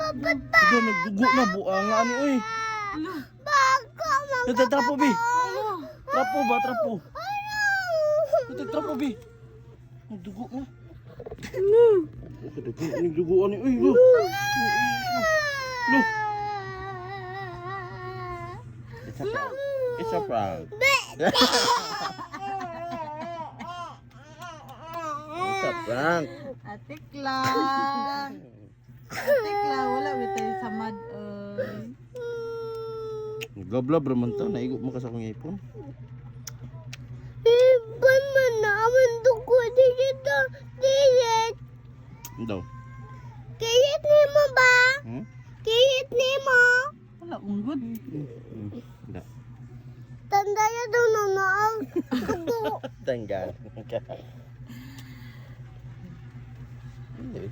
Ito, nagdugo na. Buanga ni, uy. Ito, trapo, bi. Trapo ba, trapo? Ito, trapo, bi. Nagdugo na. Nagdugo ni, uy. Lo. Lo. It's a prank. It's a prank. It's a prank. Atik lang. Atik lang. Wala bitay sa mad. Gabla raman to. Naigo mo ka sa kong ipon. Ibon mo naman dugo dito. Diyet. Daw. Kayit ni mo ba? Hmm? Kayit ni mo? Wala unggod. Da. Tanda niya doon na naang dugo. Tanggal. Hindi.